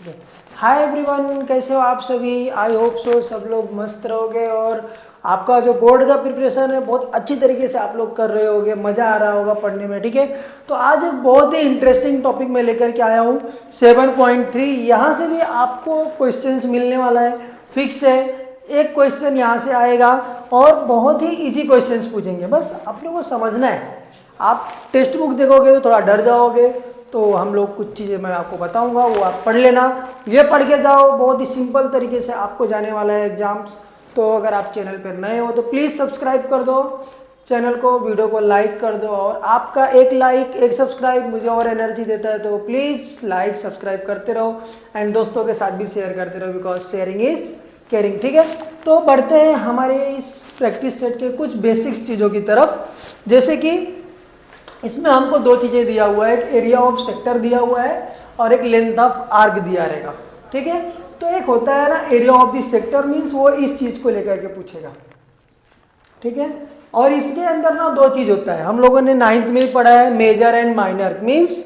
Hi everyone, कैसे हो आप सभी। आई होप सो सब लोग मस्त रहोगे और आपका जो बोर्ड का प्रिपरेशन है बहुत अच्छी तरीके से आप लोग कर रहे होगे, मज़ा आ रहा होगा पढ़ने में। ठीक है, तो आज एक बहुत ही इंटरेस्टिंग टॉपिक मैं लेकर के आया हूँ 7.3। यहाँ से भी आपको क्वेश्चंस मिलने वाला है, फिक्स है। एक क्वेश्चन यहाँ से आएगा और बहुत ही इजी क्वेश्चंस पूछेंगे, बस अपने को समझना है। आप टेक्स्ट बुक देखोगे तो थोड़ा डर जाओगे, तो हम लोग कुछ चीज़ें मैं आपको बताऊंगा, वो आप पढ़ लेना। ये पढ़ के जाओ, बहुत ही सिंपल तरीके से आपको जाने वाला है एग्जाम्स। तो अगर आप चैनल पर नए हो तो प्लीज़ सब्सक्राइब कर दो चैनल को, वीडियो को लाइक कर दो। और आपका एक लाइक, एक सब्सक्राइब मुझे और एनर्जी देता है, तो प्लीज़ लाइक सब्सक्राइब करते रहो एंड दोस्तों के साथ भी शेयर करते रहो, बिकॉज शेयरिंग इज़ केयरिंग। ठीक है, तो बढ़ते हैं हमारे इस प्रैक्टिस सेट के कुछ बेसिक्स चीज़ों की तरफ। जैसे कि इसमें हमको दो चीज़ें दिया हुआ है, एक एरिया ऑफ सेक्टर दिया हुआ है और एक लेंथ ऑफ आर्क दिया रहेगा। ठीक है, तो एक होता है ना area of the sector, means वो इस चीज़ को लेकर के पूछेगा। ठीक है, और इसके अंदर ना दो चीज़ होता है, हम लोगों ने 9th में ही पढ़ा है, मेजर एंड माइनर, मीन्स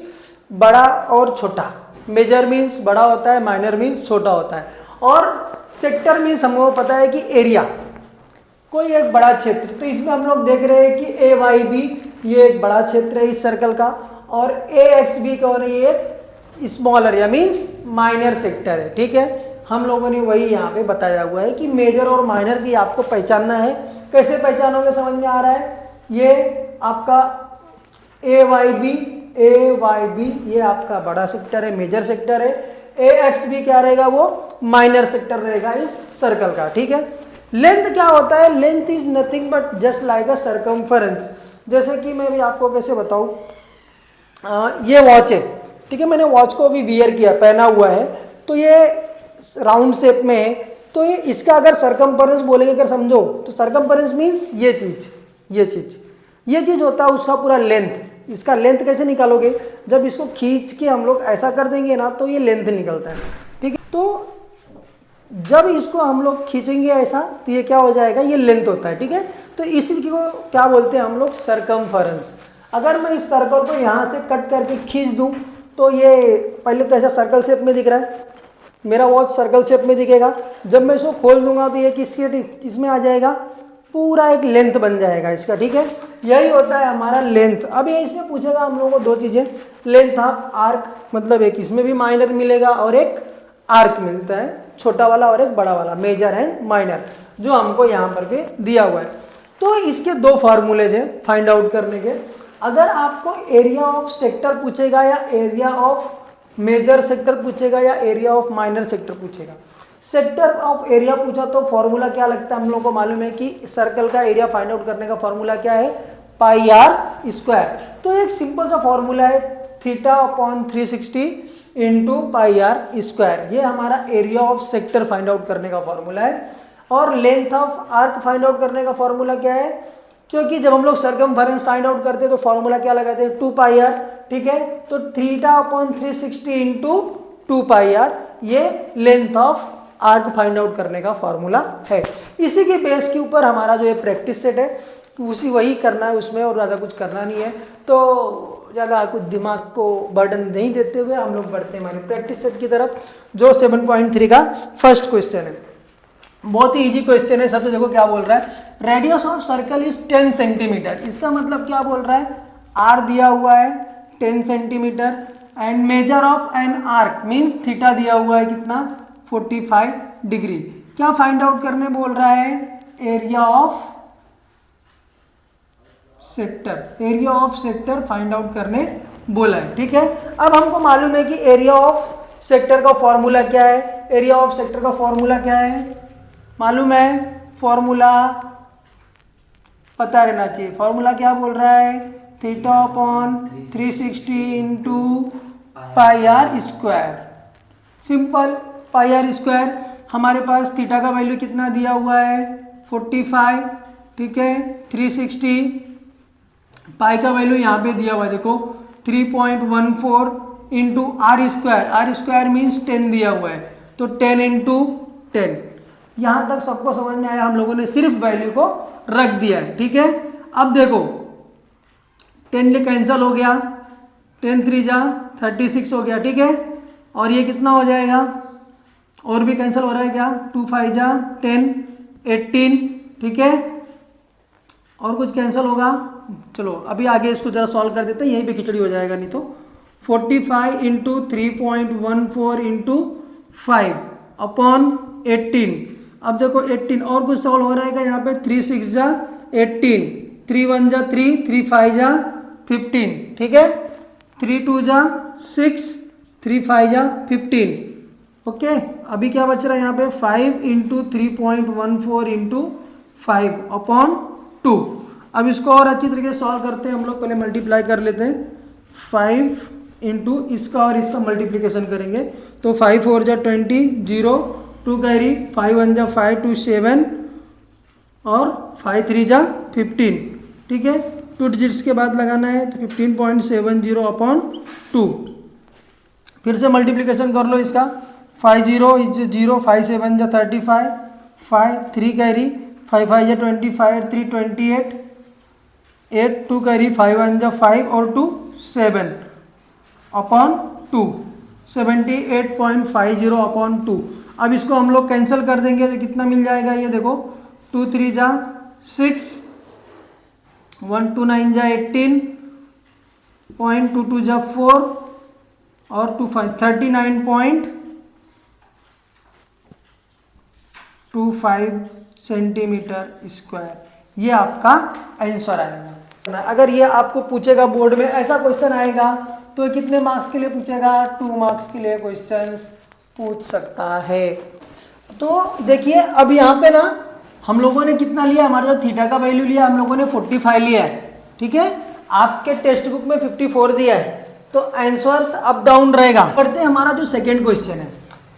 बड़ा और छोटा। मेजर मीन्स बड़ा होता है, माइनर मीन्स छोटा होता है। और सेक्टर मीन्स हमको पता है कि एरिया, कोई एक बड़ा क्षेत्र। तो इसमें हम लोग देख रहे हैं कि ए वाई बी ये एक बड़ा क्षेत्र है इस सर्कल का, और ए एक्स बी कौन है, ये एक small area means minor sector है। ठीक है, हम लोगों ने वही यहाँ पे बताया हुआ है कि मेजर और माइनर की आपको पहचानना है। कैसे पहचानोगे, समझ में आ रहा है। ये आपका ए वाई बी ये आपका बड़ा सेक्टर है, मेजर सेक्टर है। ए एक्स बी क्या रहेगा, वो माइनर सेक्टर रहेगा इस सर्कल का। ठीक है, लेंथ क्या होता है, length is nothing but just like a circumference. जैसे कि मैं भी आपको कैसे बताऊं, ये वॉच है। ठीक है, मैंने वॉच को भी वियर किया, पहना हुआ है, तो ये राउंड शेप में है। तो ये इसका अगर सर्कमफरेंस बोलेंगे, अगर समझो तो सर्कमफरेंस मीन्स ये चीज होता है उसका पूरा लेंथ। इसका लेंथ कैसे निकालोगे, जब इसको खींच के हम लोग ऐसा कर देंगे ना तो ये लेंथ निकलता है। ठीक है, तो जब इसको हम लोग खींचेंगे ऐसा तो ये क्या हो जाएगा, ये लेंथ होता है। ठीक है, तो इसी को क्या बोलते हैं हम लोग, सर्कमफरेंस। अगर मैं इस सर्कल को यहाँ से कट करके खींच दूँ तो ये पहले तो ऐसा सर्कल शेप में दिख रहा है, मेरा वॉच सर्कल शेप में दिखेगा। जब मैं इसको खोल दूंगा तो ये किसमें आ जाएगा, पूरा एक लेंथ बन जाएगा इसका। ठीक है, यही होता है हमारा लेंथ। अब ये इसमें पूछेगा हम लोगों को दो चीज़ें, लेंथ ऑफ आर्क, मतलब एक इसमें भी माइनर मिलेगा और एक आर्क मिलता है, छोटा वाला और एक बड़ा वाला, मेजर एंड माइनर, जो हमको यहाँ पर भी दिया हुआ है। तो इसके दो फार्मूलेज हैं फाइंड आउट करने के। अगर आपको एरिया ऑफ सेक्टर पूछेगा या एरिया ऑफ मेजर सेक्टर पूछेगा या एरिया ऑफ माइनर सेक्टर पूछेगा, सेक्टर ऑफ एरिया पूछा तो फॉर्मूला क्या लगता है, हम लोग को मालूम है कि सर्कल का एरिया फाइंड आउट करने का फॉर्मूला क्या है, पाई आर स्क्वायर। तो एक सिंपल सा फॉर्मूला है, θ/360 इंटू पाई आर स्क्वायर। ये हमारा area of sector find out करने का फॉर्मूला है। और length of arc find out करने का फॉर्मूला क्या है, क्योंकि जब हम लोग सर्कमफरेंस फाइंड आउट करते हैं तो फॉर्मूला क्या लगाते हैं, 2 पाई आर। ठीक है, तो θ/360 इंटू 2 पाई आर, ये length of arc find out करने का फॉर्मूला है। इसी के बेस के ऊपर हमारा जो ये प्रैक्टिस सेट है वही करना है उसमें, और ज़्यादा कुछ करना नहीं है। तो ज़्यादा कुछ दिमाग को बर्डन नहीं देते हुए हम लोग बढ़ते हैं हमारे प्रैक्टिस सेट की तरफ, जो 7.3 का फर्स्ट क्वेश्चन है। बहुत ही इजी क्वेश्चन है। सबसे देखो क्या बोल रहा है, radius of circle is 10 centimetre. इसका मतलब क्या बोल रहा है, आर दिया हुआ है 10 centimetre and measure of an arc means theta दिया हुआ है कितना, 45 डिग्री। क्या फाइंड आउट करने बोल रहा है, area of sector, area of sector find out करने बोला है। ठीक है, अब हमको मालूम है कि एरिया ऑफ सेक्टर का फॉर्मूला क्या है, एरिया ऑफ सेक्टर का फॉर्मूला क्या है मालूम है, फॉर्मूला पता रहना चाहिए। फॉर्मूला क्या बोल रहा है, θ/360 into pi r square. Simple, pi r square, हमारे पास थीटा का वैल्यू कितना दिया हुआ है, 45। ठीक है, 360, पाई का वैल्यू यहाँ पे दिया हुआ है देखो 3.14 into R square, R square means 10 दिया हुआ है, तो 10 इंटू 10। यहाँ तक सबको समझ में आया, हम लोगों ने सिर्फ वैल्यू को रख दिया है। ठीक है, अब देखो 10 कैंसिल हो गया, 10 3 जा 36 हो गया। ठीक है, और ये कितना हो जाएगा, और भी कैंसिल हो रहा है क्या, 2 5 जा 10 18, ठीक है, और कुछ कैंसिल होगा। चलो अभी आगे इसको जरा सॉल्व कर देते हैं, यहीं पे खिचड़ी हो जाएगा नहीं तो। 45 इंटू 3.14 इंटू 5 अपॉन 18। अब देखो 18 और कुछ सॉल्व हो रहेगा यहाँ पे, 3 6 जा 18, 3 1 जा 3, 3 5 जा 15, ठीक है, 3 2 जा 6, 3 5 जा 15, ओके। अभी क्या बच रहा है यहाँ पे, 5 इंटू 3.14 इंटू 5 अपॉन 2। अब इसको और अच्छी तरीके से सॉल्व करते हैं हम लोग, पहले मल्टीप्लाई कर लेते हैं। 5 इंटू इसका और इसका मल्टीप्लिकेशन करेंगे तो 5 4 जा 20, 0 2 कैरी, 5 1 जा 5 2 7 और 5 3 जा 15, ठीक है। 2 डिजिट्स के बाद लगाना है तो 15.70 अपॉन 2। फिर से मल्टीप्लिकेशन कर लो इसका, 5 0 इज 0, 5 7 जा 35, 5 3 कैरी, 5 5 जा 25, 3 28, 8 2 कैरी, 5 1 जा 5 और 2 7 अपॉन 2, 78.50 अपॉन 2। अब इसको हम लोग कैंसिल कर देंगे तो कितना मिल जाएगा, ये देखो 2 3 जा 6, 1 2 9 जा 18, 0.22 जा 4 और 2 5 39.25 सेंटीमीटर स्क्वायर, ये आपका आंसर आएगा। अगर ये आपको पूछेगा बोर्ड में ऐसा क्वेश्चन आएगा तो कितने मार्क्स के लिए पूछेगा, 2 मार्क्स के लिए क्वेश्चंस पूछ सकता है। तो देखिए अब यहाँ पे ना हम लोगों ने कितना लिया, हमारा जो थीटा का वैल्यू लिया हम लोगों ने 45 लिया है, ठीक है। आपके टेक्स्ट बुक में 54 दिया है, तो आंसर्स अप डाउन रहेगा। करते हैं हमारा जो सेकेंड क्वेश्चन है,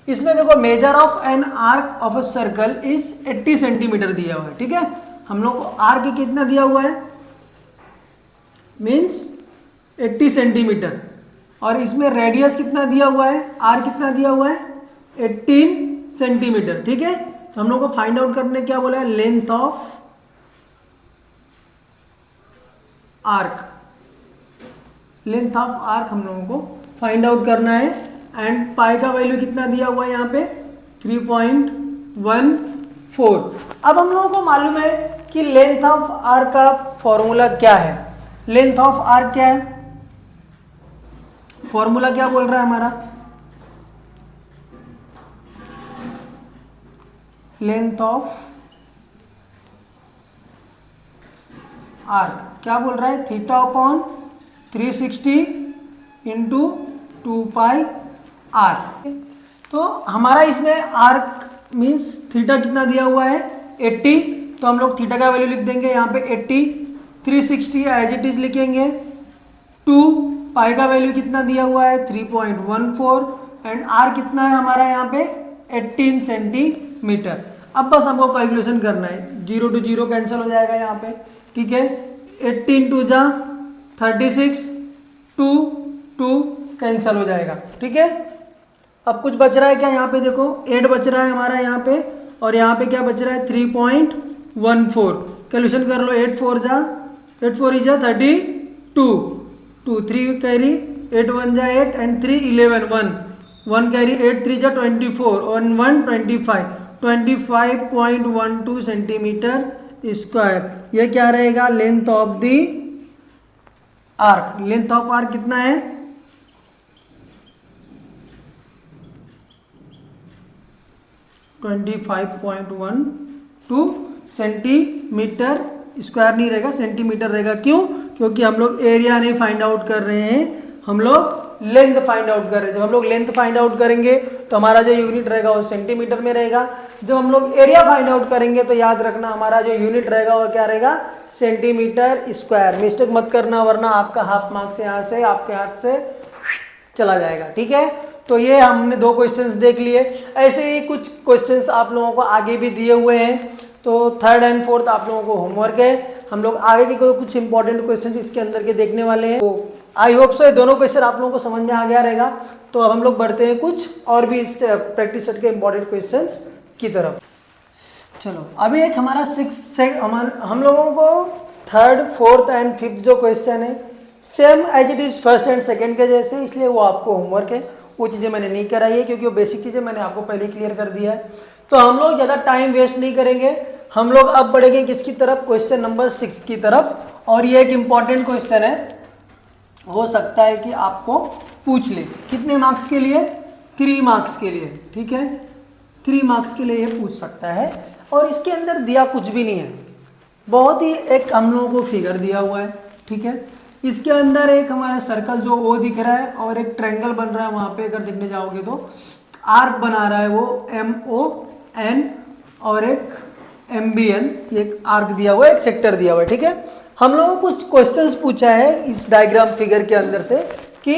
इसमें देखो measure of an arc of a circle is 80 centimetre दिया हुआ है, ठीक है। हम लोग को आर्क कितना दिया हुआ है, मीन्स 80 सेंटीमीटर, और इसमें रेडियस कितना दिया हुआ है, आर कितना दिया हुआ है 18 सेंटीमीटर, ठीक है। तो हम लोग को फाइंड आउट करने क्या बोला है, length of arc, length of arc हम लोगों को फाइंड आउट करना है। एंड पाई का वैल्यू कितना दिया हुआ है यहाँ पे 3.14। अब हम लोगों को मालूम है कि लेंथ ऑफ आर्क का फॉर्मूला क्या है। लेंथ ऑफ आर्क क्या है, फॉर्मूला क्या बोल रहा है हमारा, लेंथ ऑफ आर्क क्या बोल रहा है, theta upon 360 into 2 pi R. तो हमारा इसमें आर्क मीन्स थीटा कितना दिया हुआ है 80, तो हम लोग थीटा का वैल्यू लिख देंगे यहाँ पे 80, 360 एज इट इज लिखेंगे, 2 पाई का वैल्यू कितना दिया हुआ है 3.14 एंड आर कितना है हमारा यहाँ पे 18 सेंटीमीटर। अब बस हमको कैलकुलेशन करना है, 0 to 0 कैंसिल हो जाएगा यहाँ पे, ठीक है। 18 2 जा 36, 2 2 कैंसिल हो जाएगा, ठीक है। अब कुछ बच रहा है क्या, यहाँ पे देखो 8 बच रहा है हमारा यहाँ पे, और यहाँ पे क्या बच रहा है 3.14। कैलकुलेशन कर लो, 8 4 जा 8 4 जा 32, 2 3 कैरी, 8 1 जा 8 एंड 3 11, 1 कैरी, 8 3 जा 24 और 1 25.12 सेंटीमीटर स्क्वायर। ये क्या रहेगा, length of the arc. Length of arc कितना है 25.12 सेंटीमीटर स्क्वायर नहीं रहेगा, सेंटीमीटर रहेगा। क्यों, क्योंकि हम लोग एरिया नहीं फाइंड आउट कर रहे हैं, हम लोग लेंथ फाइंड आउट कर रहे हैं। जब हम लोग लेंथ फाइंड आउट करेंगे तो हमारा जो यूनिट रहेगा वो सेंटीमीटर में रहेगा। जब हम लोग एरिया फाइंड आउट करेंगे तो याद रखना हमारा जो यूनिट रहेगा वो क्या रहेगा, सेंटीमीटर स्क्वायर। मिस्टेक मत करना वरना आपका हाफ मार्क्स यहाँ से आपके हाथ से चला जाएगा, ठीक है। तो ये हमने 2 क्वेश्चंस देख लिए। ऐसे ही कुछ क्वेश्चंस आप लोगों को आगे भी दिए हुए हैं, तो 3rd and 4th आप लोगों को होमवर्क है। हम लोग आगे के कुछ इंपॉर्टेंट क्वेश्चंस इसके अंदर के देखने वाले हैं। तो आई होप सो ये दोनों क्वेश्चन आप लोगों को समझ में आ गया रहेगा। तो अब हम लोग बढ़ते हैं कुछ और भी इस प्रैक्टिस सेट के इंपॉर्टेंट क्वेश्चंस की तरफ। चलो अभी एक हमारा 6 हम लोगों को 3rd, 4th and 5th जो क्वेश्चन है same as it is 1st and 2nd के जैसे, इसलिए वो आपको होमवर्क है, वो चीज़ें मैंने नहीं कराई है, क्योंकि वो बेसिक चीज़ें मैंने आपको पहले क्लियर कर दिया है। तो हम लोग ज़्यादा टाइम वेस्ट नहीं करेंगे, हम लोग अब बढ़ेंगे किसकी तरफ, क्वेश्चन नंबर 6 की तरफ। और ये एक इम्पॉर्टेंट क्वेश्चन है, हो सकता है कि आपको पूछ ले। कितने मार्क्स के लिए? 3 मार्क्स के लिए, ठीक है, 3 मार्क्स के लिए ये पूछ सकता है। और इसके अंदर दिया कुछ भी नहीं है, बहुत ही एक हम लोगों को फिगर दिया हुआ है, ठीक है। इसके अंदर एक हमारा सर्कल जो ओ दिख रहा है और एक ट्रायंगल बन रहा है, वहां पे अगर देखने जाओगे तो आर्क बना रहा है वो MON, और एक MBN, एक आर्क दिया हुआ है, एक सेक्टर दिया हुआ है, ठीक है। हम लोगों को कुछ क्वेश्चंस पूछा है इस डायग्राम फिगर के अंदर से कि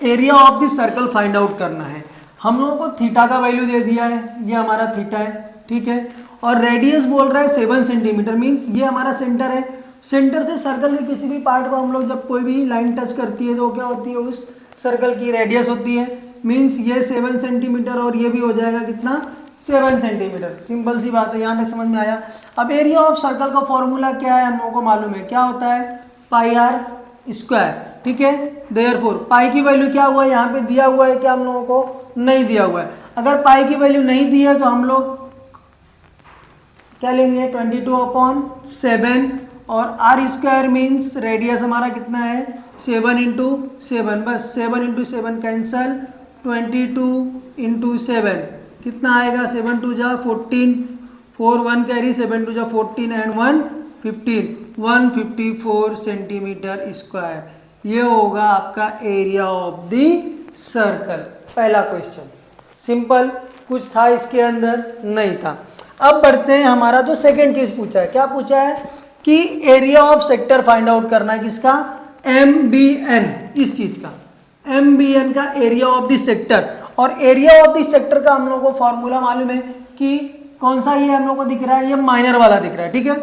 area of the circle find out करना है। हम लोगों को थीटा का वैल्यू दे दिया है, ये हमारा थीटा है, ठीक है। और रेडियस बोल रहा है 7 सेंटीमीटर, मीन्स ये हमारा सेंटर है। सेंटर से सर्कल के किसी भी पार्ट को हम लोग जब कोई भी लाइन टच करती है तो क्या होती है, उस सर्कल की रेडियस होती है, मीन्स ये 7 सेंटीमीटर और ये भी हो जाएगा कितना, 7 सेंटीमीटर। सिंपल सी बात है, यहाँ तक समझ में आया। अब एरिया ऑफ सर्कल का फॉर्मूला क्या है हम लोगों को मालूम है, क्या होता है, पाई आर स्क्वायर, ठीक है। देयरफॉर पाई की वैल्यू क्या हुआ है, यहाँ पे दिया हुआ है क्या हम लोगों को, नहीं दिया हुआ है। अगर पाई की वैल्यू नहीं दी है तो हम लोग क्या लेंगे, 22/7, और आर स्क्वायर मीन्स रेडियस हमारा कितना है, 7 इंटू 7, बस 7 इंटू 7 कैंसल, 22 इंटू 7 कितना आएगा, 7 2 जा 14, 4 1 कैरी, 7 2 जा 14 एंड 1 15, 154 सेंटीमीटर स्क्वायर। ये होगा आपका एरिया ऑफ द सर्कल। पहला क्वेश्चन सिंपल, कुछ था इसके अंदर, नहीं था। अब बढ़ते हैं, हमारा जो सेकंड चीज पूछा है, क्या पूछा है कि area of sector find out करना है, किसका, MBN, इस चीज का MBN का एरिया ऑफ द सेक्टर। और एरिया ऑफ द सेक्टर का हम लोगों को फॉर्मूला मालूम है कि कौन सा, ये हम लोग को दिख रहा है, ये माइनर वाला दिख रहा है, ठीक है।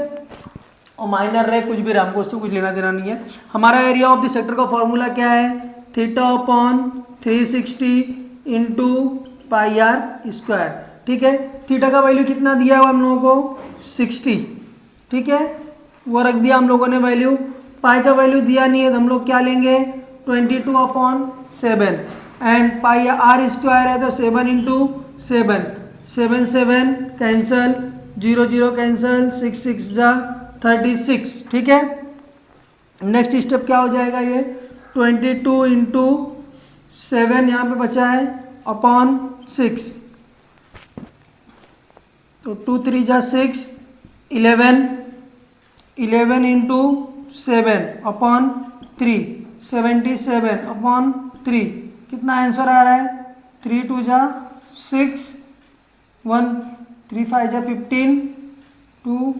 और माइनर रहे कुछ भी रहा, हमको उससे कुछ लेना देना नहीं है। हमारा एरिया ऑफ द सेक्टर का फॉर्मूला क्या है, θ/360 इंटू पाई आर स्क्वायर, ठीक है। थीटा का वैल्यू कितना दिया हुआ हम लोगों को, 60, ठीक है, वो रख दिया हम लोगों ने वैल्यू। पाई का वैल्यू दिया नहीं है तो हम लोग क्या लेंगे, 22/7, एंड पाई आर स्क्वायर है तो 7 इंटू 7, 7 7 कैंसल, 0 0 कैंसल, 6 6 जा 36, ठीक है। नेक्स्ट स्टेप क्या हो जाएगा, ये 22 इंटू 7 यहाँ पे बचा है अपॉन 6, तो 2 3 जा 6, 11 11 इंटू 7 अपॉन 3, 77/3, कितना आंसर आ रहा है, 3 2 जा 6, 1 3 5 जा 15, 2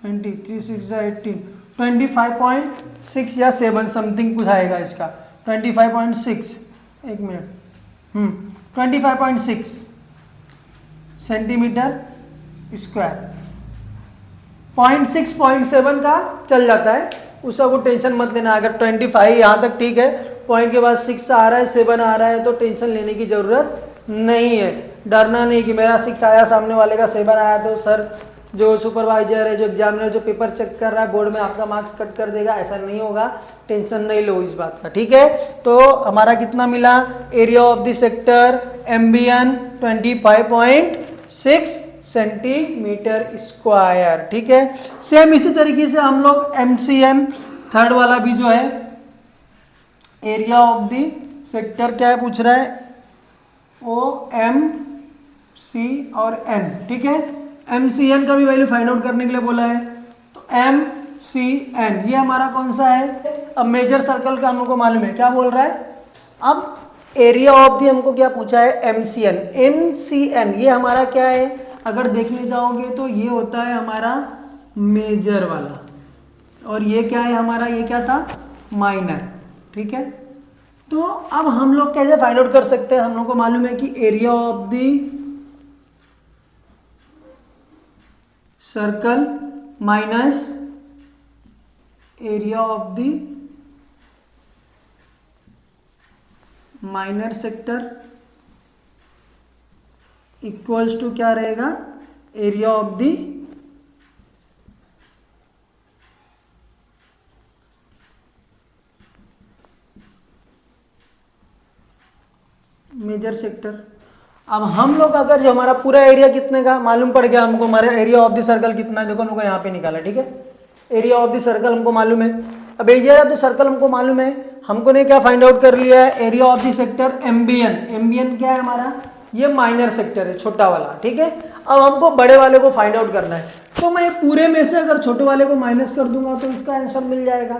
20, 3 6 जा 18, 25.6 या 7 समथिंग कुछ आएगा इसका, 25.6, एक मिनट, 25.6 सेंटीमीटर स्क्वायर। 0.6 0.7 का चल जाता है, उसका कोई टेंशन मत लेना। अगर 25 यहाँ तक ठीक है, पॉइंट के बाद 6 आ रहा है, 7 आ रहा है, तो टेंशन लेने की जरूरत नहीं है। डरना नहीं कि मेरा 6 आया, सामने वाले का 7 आया तो सर जो सुपरवाइजर है, जो एग्जामिनर, जो पेपर चेक कर रहा है बोर्ड में, आपका मार्क्स कट कर देगा, ऐसा नहीं होगा। टेंशन नहीं लो इस बात का, ठीक है। तो हमारा कितना मिला, area of the sector MBN 25.6 centimetre square, ठीक है। सेम इसी तरीके से हम लोग MCN थर्ड वाला भी जो है एरिया ऑफ द सेक्टर क्या है पूछ रहा है, OMC और N, ठीक है। MCN का भी वैल्यू फाइंड आउट करने के लिए बोला है, तो MCN ये हमारा कौन सा है, अब मेजर सर्कल का हमको मालूम है, क्या बोल रहा है। अब एरिया ऑफ दी हमको क्या पूछा है, MCN ये हमारा क्या है, अगर देखने जाओगे तो ये होता है हमारा मेजर वाला, और ये क्या है हमारा, ये क्या था, माइनर, ठीक है। तो अब हम लोग कैसे फाइंड आउट कर सकते हैं, हम लोग को मालूम है कि area of the circle minus area of the minor sector equals to क्या रहेगा, area of the major sector. अब हम लोग अगर जो हमारा पूरा एरिया कितने का मालूम पड़ गया हमको, हमारा एरिया ऑफ द सर्कल कितना है, देखो हमको यहाँ पे निकाला, ठीक है। एरिया ऑफ द सर्कल हमको मालूम है। अब एरिया ऑफ द सर्कल हमको मालूम है, हमको ने क्या फाइंड आउट कर लिया है, एरिया ऑफ द सेक्टर एम्बियन। एम्बियन क्या है हमारा, ये माइनर सेक्टर है, छोटा वाला, ठीक है। अब हमको बड़े वाले को फाइंड आउट करना है, तो मैं पूरे में से अगर छोटे वाले को माइनस कर दूंगा तो इसका आंसर मिल जाएगा,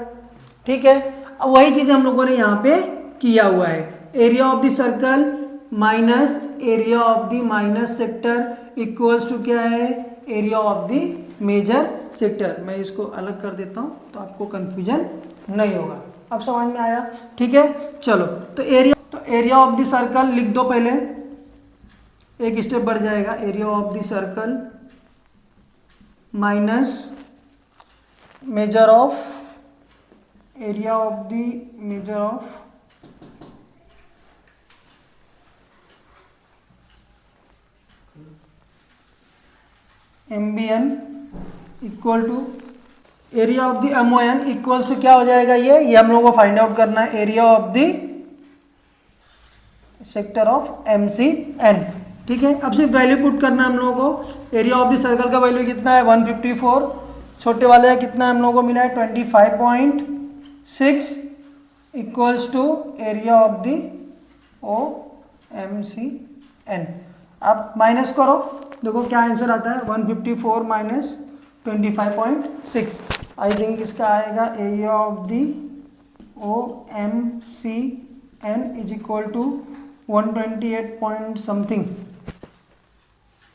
ठीक है। अब वही चीज हम लोगों ने यहाँ पे किया हुआ है, area of the circle minus area of the minus sector equals to क्या है, area of the major sector. मैं इसको अलग कर देता हूँ तो आपको कंफ्यूजन नहीं होगा। अब समझ में आया, ठीक है। चलो तो एरिया ऑफ द सर्कल लिख दो, पहले एक स्टेप बढ़ जाएगा, area of the circle minus major of area of the major of MBN equal to area of the MON equals to क्या हो जाएगा, ये हम लोगों को फाइंड आउट करना है, area of the sector of MCN, ठीक है। अब सिर्फ वैल्यू पुट करना है हम लोगों को। एरिया ऑफ द सर्कल का वैल्यू कितना है 154, छोटे वाले का कितना है हम लोगों को मिला है 25.6 equals to area of the O M C N. अब माइनस करो, देखो क्या आंसर आता है, 154 माइनस 25.6। आई थिंक इसका आएगा area of the O M C N is equal to 128 point something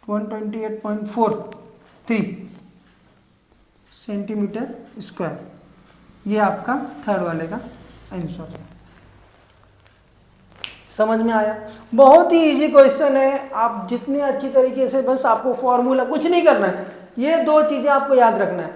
128.43 centimetre square. ये आपका थर्ड वाले का आंसर है। समझ में आया, बहुत ही इजी क्वेश्चन है। आप जितनी अच्छी तरीके से, बस आपको फॉर्मूला कुछ नहीं करना है, ये दो चीजें आपको याद रखना है,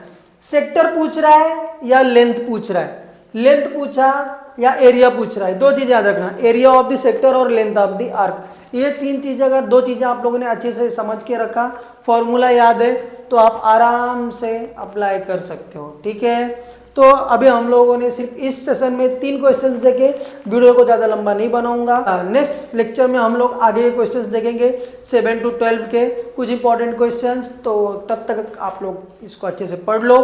सेक्टर पूछ रहा है या लेंथ पूछ रहा है, लेंथ पूछा या एरिया पूछ रहा है, दो चीजें याद रखना, एरिया ऑफ द सेक्टर और लेंथ ऑफ द आर्क। ये तीन चीजें, अगर दो चीजें आप लोगों ने अच्छे से समझ के रखा, फॉर्मूला याद है, तो आप आराम से अप्लाई कर सकते हो, ठीक है। तो अभी हम लोगों ने सिर्फ इस सेशन में 3 क्वेश्चंस देखे, वीडियो को ज़्यादा लंबा नहीं बनाऊंगा। नेक्स्ट लेक्चर में हम लोग आगे के क्वेश्चंस देखेंगे 7 to 12 के कुछ इंपॉर्टेंट क्वेश्चंस। तो तब तक आप लोग इसको अच्छे से पढ़ लो,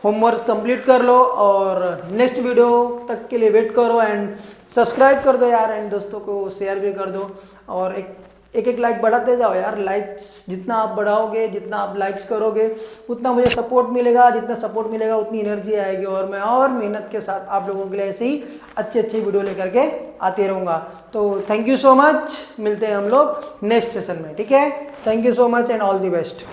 होमवर्क कंप्लीट कर लो, और नेक्स्ट वीडियो तक के लिए वेट करो। एंड सब्सक्राइब कर दो यार, एंड दोस्तों को शेयर भी कर दो, और एक लाइक बढ़ाते जाओ यार। लाइक्स जितना आप बढ़ाओगे, जितना आप लाइक्स करोगे, उतना मुझे सपोर्ट मिलेगा, जितना सपोर्ट मिलेगा उतनी एनर्जी आएगी, और मैं और मेहनत के साथ आप लोगों के लिए ऐसे ही अच्छे वीडियो लेकर के आते रहूँगा। तो थैंक यू सो मच, मिलते हैं हम लोग नेक्स्ट सेशन में, ठीक है। Thank you so much and all the best.